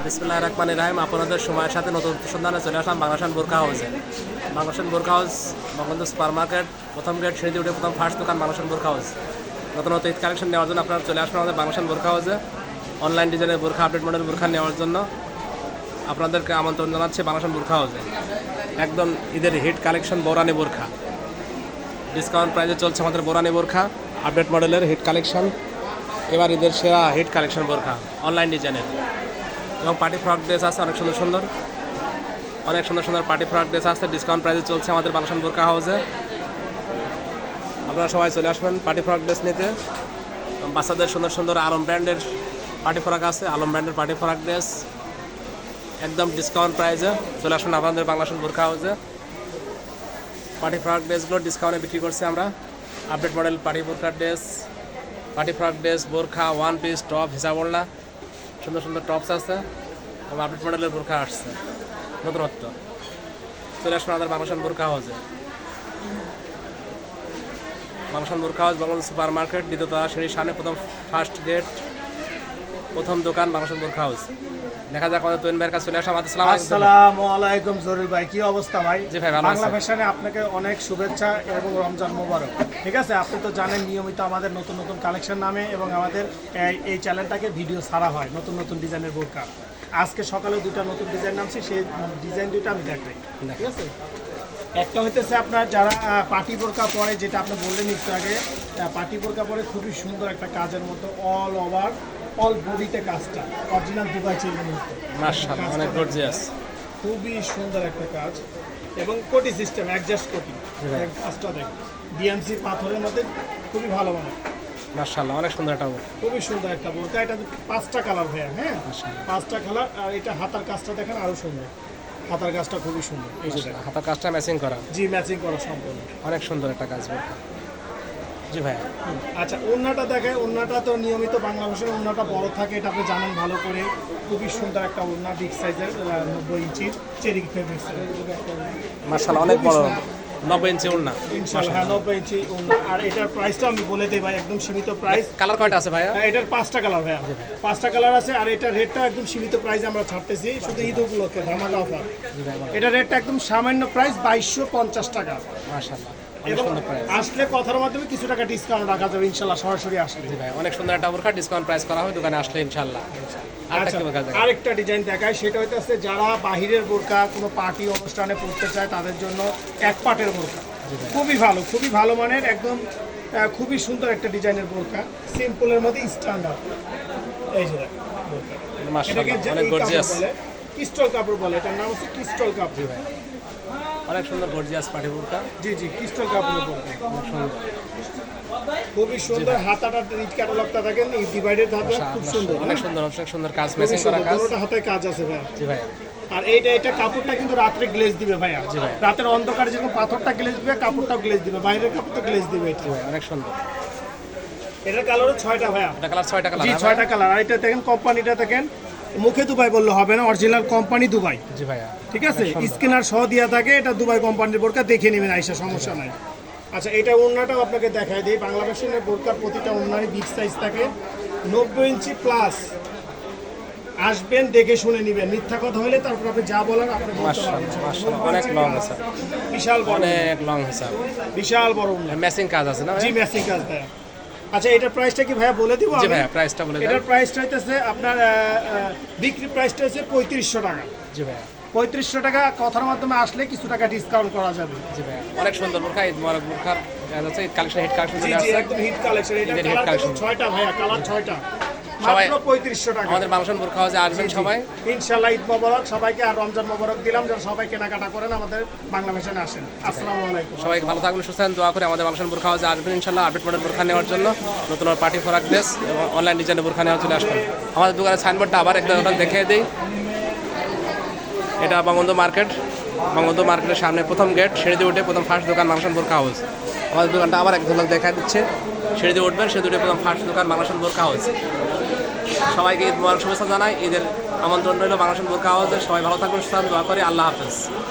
বিসমিল্লাহির রহমানির রহিম। আপনাদের সময়ের সাথে নতুন সন্ধানে চলে আসলাম বাংলাদেশ বোরকা হাউসে। বাংলাদেশ বোরকা হাউস বঙ্গবন্ধু সুপার মার্কেট, প্রথম গেট, সিঁড়ি উঠে প্রথম ফার্স্ট দোকান বাংলাদেশ বোরকা হাউস। নতুন নতুন ঈদ কালেকশন নেওয়ার জন্য আপনারা চলে আসবেন আমাদের বাংলাদেশ বোরকা হাউসে। অনলাইন ডিজাইনের বোরখা, আপডেট মডেল বোরখা নেওয়ার জন্য আপনাদেরকে আমন্ত্রণ জানাচ্ছি বাংলাদেশ বোরকা হাউসে। একদম ঈদের হিট কালেকশন বোরানি বোরখা, ডিসকাউন্ট প্রাইসে চলছে আমাদের বোরানি বোরখা, আপডেট মডেলের হিট কালেকশন। এবার ঈদের সেরা হিট কালেকশন বোরখা অনলাইন ডিজাইনের, এবং পার্টি ফ্রক ড্রেস আছে অনেক সুন্দর সুন্দর, অনেক সুন্দর সুন্দর পার্টি ফ্রক ড্রেস আছে। ডিসকাউন্ট প্রাইসে চলছে আমাদের বাংলাদেশ বোরকা হাউসে। আপনারা সবাই চলে আসবেন পার্টি ফ্রক ড্রেস নিতে। বাচ্চাদের সুন্দর সুন্দর আলম ব্র্যান্ডের পার্টি ফ্রক আছে, আলম ব্র্যান্ডের পার্টি ফ্রক ড্রেস একদম ডিসকাউন্ট প্রাইসে চলে আসবেন আপনাদের বাংলাদেশ বোরকা হাউসে। পার্টি ফ্রক ড্রেসগুলো ডিসকাউন্টে বিক্রি করছি আমরা। আপডেট মডেল পার্টি বোরকা ড্রেস, পার্টি ফ্রক ড্রেস, বোরখা, ওয়ান পিস, টপ, হিসাব ওড়না, সুন্দর সুন্দর টপস আছে এবং আপডেট মডেলের বোরখা আসছে নতুনত্ব। চলে আসবেন আমাদের বাংলাদেশ বোরকা হাউসে। বাংলাদেশ বোরকা হাউস বঙ্গবন্ধু সুপার মার্কেট, দ্বিতীয়তলা, সিঁড়ির সামনে, প্রথম ফার্স্ট গেট, প্রথম দোকান বাংলাদেশ বোরকা হাউস। দেখা যাক আমাদের তৈন ভাইয়ের কাছে চলে আসা। আসসালামু আলাইকুম জরির ভাই, কি অবস্থা ভাই? জি ভাই, ভালো বাংলা আছেন? ফ্যাশনে আপনাকে অনেক শুভেচ্ছা এবং রমজান মোবারক। ঠিক আছে, আপনি তো জানেন নিয়মিত আমাদের নতুন নতুন কালেকশন নামে এবং আমাদের এই চ্যানেলটাকে ভিডিও ছাড়া হয় নতুন নতুন ডিজাইনের বোরকা। আজকে সকালে দুটো নতুন ডিজাইন নামছে, সেই ডিজাইন দুটো আমি দেখাই। ঠিক আছে, একটা হইতেছে আপনার যারা পার্টি বোরকা পরে, যেটা আপনি বললেন একটু আগে, পার্টি বোরকা পরে খুবই সুন্দর একটা কাজের মতো, অল ওভার অল বডিতে কাজটা অরিজিনাল দুবাই চেনের মতো, মাশাআল্লাহ, অনেক গর্জিয়াস, খুবই সুন্দর একটা কাজ এবং কোটি সিস্টেম অ্যাডজাস্ট কোটি কাজটা দেখ ডিএমসি পাথরের মধ্যে খুবই ভালো মানে। মাশাআল্লাহ, অনেক সুন্দর একটা বোরখা। খুবই সুন্দর একটা বোরকা। এটা 5টা কালার ভাইয়া, হ্যাঁ মাশাআল্লাহ। 5টা কালার। আর এটা হাতার কাজটা দেখেন আরো সুন্দর, হাতার কাজটা খুবই সুন্দর। এই যে দেখেন, হাতার কাজটা ম্যাচিং করা, জি ম্যাচিং করা সম্পূর্ণ, অনেক সুন্দর একটা কাজ বোরখা। জি ভাই। আচ্ছা ওড়নাটা দেখায়। ওড়নাটা তো নিয়মিত বাংলা ভাষার ওড়নাটা বড় থাকে, এটা আপনি জানেন ভালো করে। খুবই সুন্দর একটা ওড়না, বিগ সাইজের, 90 ইঞ্চির চেরি ফেব্রিক্স। মাশাআল্লাহ, অনেক বড়, 90 ইঞ্চি ওড়না। ইনশাআল্লাহ, হ্যাঁ 90 ইঞ্চি ওড়না। আর এটার প্রাইসটা আমি বলে দিই ভাই, একদম সীমিত প্রাইস। কালার কয়টা আছে ভাইয়া? হ্যাঁ, এটার 5টা কালার ভাইয়া, 5টা কালার আছে। আর এটার রেটটা একদম সীমিত প্রাইসে আমরা ছাড়তেছি, শুধু ঈদ উপলক্ষে ধামাকা অফার। এটার রেটটা একদম সামান্য প্রাইস 2250 টাকা। মাশাআল্লাহ, অনেক এবং সুন্দর প্রাইস। আসলে কথার মাধ্যমে কিছু টাকা ডিসকাউন্ট রাখা যাবে ইনশাআল্লাহ, সরাসরি আসলে। জি ভাই, অনেক সুন্দর একটা বোরখা, ডিসকাউন্ট প্রাইস করা হবে দোকানে আসলে ইনশাআল্লাহ। আচ্ছা, আরেকটা ডিজাইন দেখায়, সেটা হইতেছে যারা বাহিরের বোরকা কোনো পার্টি অনুষ্ঠানে পরতে চায় তাদের জন্য এক পাটের বোরকা। খুবই ভালো, খুবই ভালো মানের, একদম খুবই সুন্দর একটা ডিজাইনের বোরকা, সিম্পলের মধ্যে স্ট্যান্ডার্ড। এই যে দেখেন বোরকা, মাশাআল্লাহ, অনেক গর্জিয়াস, ক্রিস্টাল কাপড় বলে, এটার নাম হচ্ছে ক্রিস্টাল কাপড়। অনেক সুন্দর গর্জিয়াস পাটি বোরখা। জি জি, ক্রিস্টাল কাপড়ের বোরকা, অনেক সুন্দর, খুবই সুন্দর। হাতাটা রিচ ক্যাটালগটা দেখেন, এই ডিভাইডেড হাতা, খুব সুন্দর, অনেক সুন্দর, অনেক সুন্দর কাজ, খুবই ম্যাচিং করা সুন্দর। কাজ। দুটোটা হাতে কাজ আছে ভাই। জি ভাই। আর এটা কাপড়টা কিন্তু রাত্রে গ্লেজ দিবে ভাইয়া। জি ভাই। রাতের অন্ধকারে যেরকম পাথরটা গ্লেজ দিবে, কাপড়টাও গ্লেজ দিবে, বাইরের কাপড়টা গ্লেজ দিবে। এটা জি ভাই, অনেক সুন্দর। এটার কালার 6টা ভাইয়া। এটা কালার 6টা কালার। জি 6টা কালার। আর এটা দেখেন, কোম্পানিটা দেখেন, মুখে দুবাই বললে হবে না, অরিজিনাল কোম্পানি দুবাই। জি ভাইয়া, ঠিক আছে, স্ক্যানার সহ দেওয়া থাকে, এটা দুবাই কোম্পানির বোরকা, দেখে নেবেন আইসা, সমস্যা নাই। আচ্ছা, এটা ওড়নাটাও আপনাকে দেখাই দিই। বাংলা ভাষার বোরকার প্রতিটা ওড়নারই বিগ সাইজ থাকে, 90 ইঞ্চি প্লাস। আসবেন, দেখে শুনে নেবেন, মিথ্যা কথা হলে তারপর আপনি যা বলার আপনি বলতে পারবেন। মাশাআল্লাহ, মাশাআল্লাহ, অনেক লং আছে, বিশাল বড়, অনেক লং হিসাব, বিশাল বড় ওড়না। ম্যাচিং কাজ আছে না? জি ম্যাচিং কাজ ভাইয়া। আচ্ছা, এটার প্রাইসটা কি ভাইয়া বলে দিব? জি ভাইয়া, প্রাইসটা বলে দেন। এটার প্রাইসটা হইতেছে আপনার বিক্রি প্রাইসটা হচ্ছে 3500 টাকা। জি ভাইয়া, 3500 টাকা। কথার মাধ্যমে আসলে কিছু টাকা ডিসকাউন্ট করা যাবে। জি ভাইয়া, অনেক সুন্দর বোরখা, ঈদ মোবারক বোরখার আছে, কালেকশন, হিট কালেকশন জি চলে জি, আসছে। একদম হিট কালেকশন। এটা ঈদের হিট কালার কালেকশন। 6টা ভাইয়া, কালার 6টা, সবাই মাত্র 3500 টাকা। আমাদের বাংলাদেশ বোরখা হাউসে আসবেন সবাই ইনশাআল্লাহ। ঈদ মোবারক সবাইকে, আর রমজান মোবারক দিলাম, যেন সবাই কেনাকাটা করেন, আমাদের বাংলা ভাষায় আসেন। আসসালামু আলাইকুম। সবাইকে ভালো থাকবেন, সুস্থ থাকবেন, দোয়া করে আমাদের বাংলাদেশ বোরখা হাউসে আসবেন ইনশাআল্লাহ। আপডেট মডেল বোরখা নেওয়ার জন্য, নতুন পার্টি ফ্রক ড্রেস এবং অনলাইন ডিজাইনের বোরখা নেওয়ার চলে আসবেন। আমাদের দোকানের সাইনবোর্ডটা আবার একদম দেখিয়ে দিই। এটা বঙ্গবন্ধু মার্কেট, বঙ্গবন্ধু মার্কেটের সামনে, প্রথম গেট, সিঁড়ি দিয়ে উঠে প্রথম ফার্স্ট দোকান বাংলাদেশ বোরখা হাউস। আমাদের দোকানটা আবার একদম দেখা দিচ্ছে, সিঁড়ি দিয়ে উঠবেন, সিঁড়ি দিয়ে প্রথম ফার্স্ট দোকান বাংলাদেশ বোরখা হাউস। সবাইকে ঈদ মোবারক শুভেচ্ছা জানাই, ঈদের আমন্ত্রণ রইল বাংলাদেশ বোরখা হাউসে। সবাই ভালো থাকবেন, সুস্থ থাকবেন, দোয়া করি। আল্লাহ হাফেজ।